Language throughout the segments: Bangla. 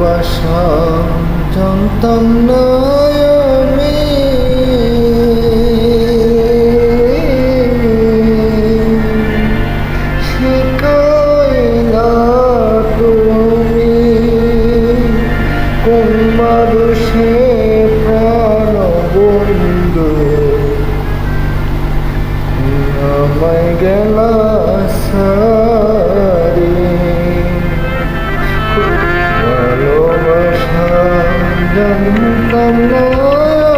ভালোবাসা জানতাম না আমি, শিখাইলা তুমি কোন মানুষে প্রাণ বন্ধু, আমায় গেলা সারি। ভালোবাসা জানতাম না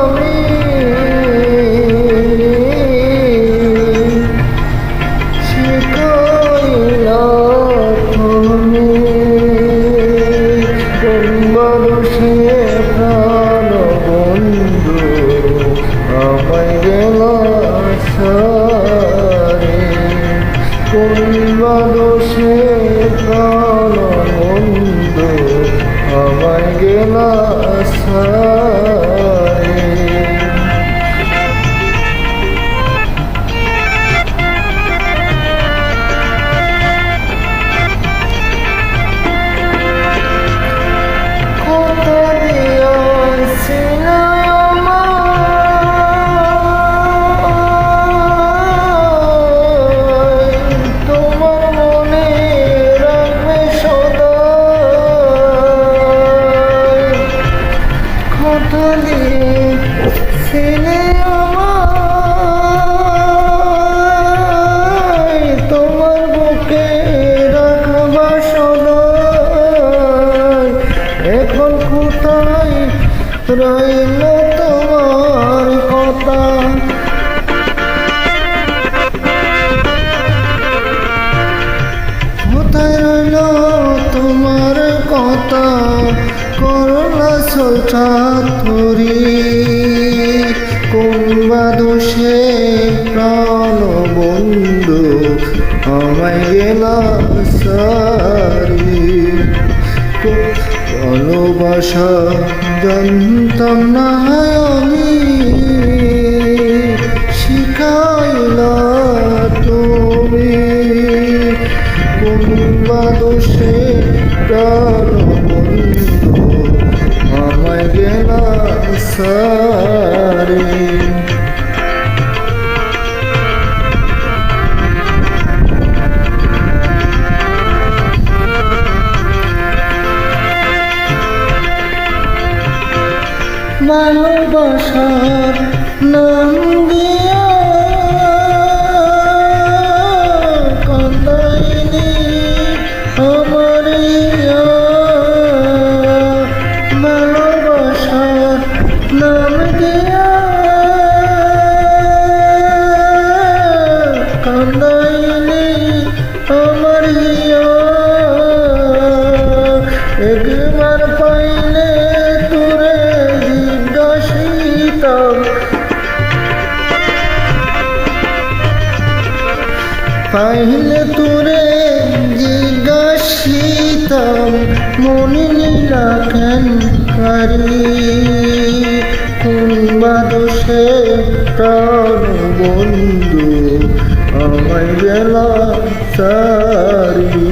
আমি, শিখাইলা তুমি কোন মানুষে প্রাণ বন্ধু, আমায় গেলা সারি। কোন মানুষে প্রাণ বন্ধু, আমায় গেলা সারি। ছেলে আমায় তোমার বুকে রাখবা সদাই। এখন কোথায় রইল তোমার কথা, কোথায় রইল তোমার কথা, করলা সলটা তরি। কোন দোষে প্রাণ বন্ধু, আমায় গেলা সারি। ভালোবাসা জানতাম না আমি, শিখাইলা তুমি কোন দোষে প্রাণ বন্ধু, আমায় গেলা সারি। ভালোবাসার নাম দিয়া কান্দাইনি আমার, ভালোবাসার নাম দিয়া কান্দাইনি আমার, একবার পাইলে তোরে জিজ্ঞাসিতাম, পাইলে তোরে জিজ্ঞাসিতাম, মনে নীলা কেন কারি। কোন দোষে প্রাণ বন্ধু, আমায় গেলা সারি।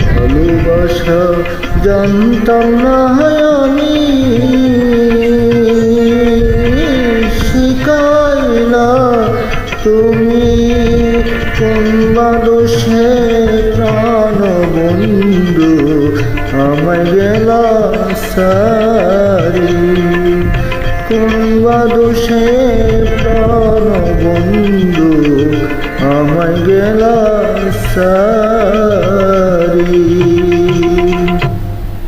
ভালোবাসা জানতাম না আমি, শিখাইলা তুমি কোন দোষে প্রাণ বন্ধু, আমায় গেলা সারি। কোন দোষে প্রাণ বন্ধু, আমায় গেলা সারি।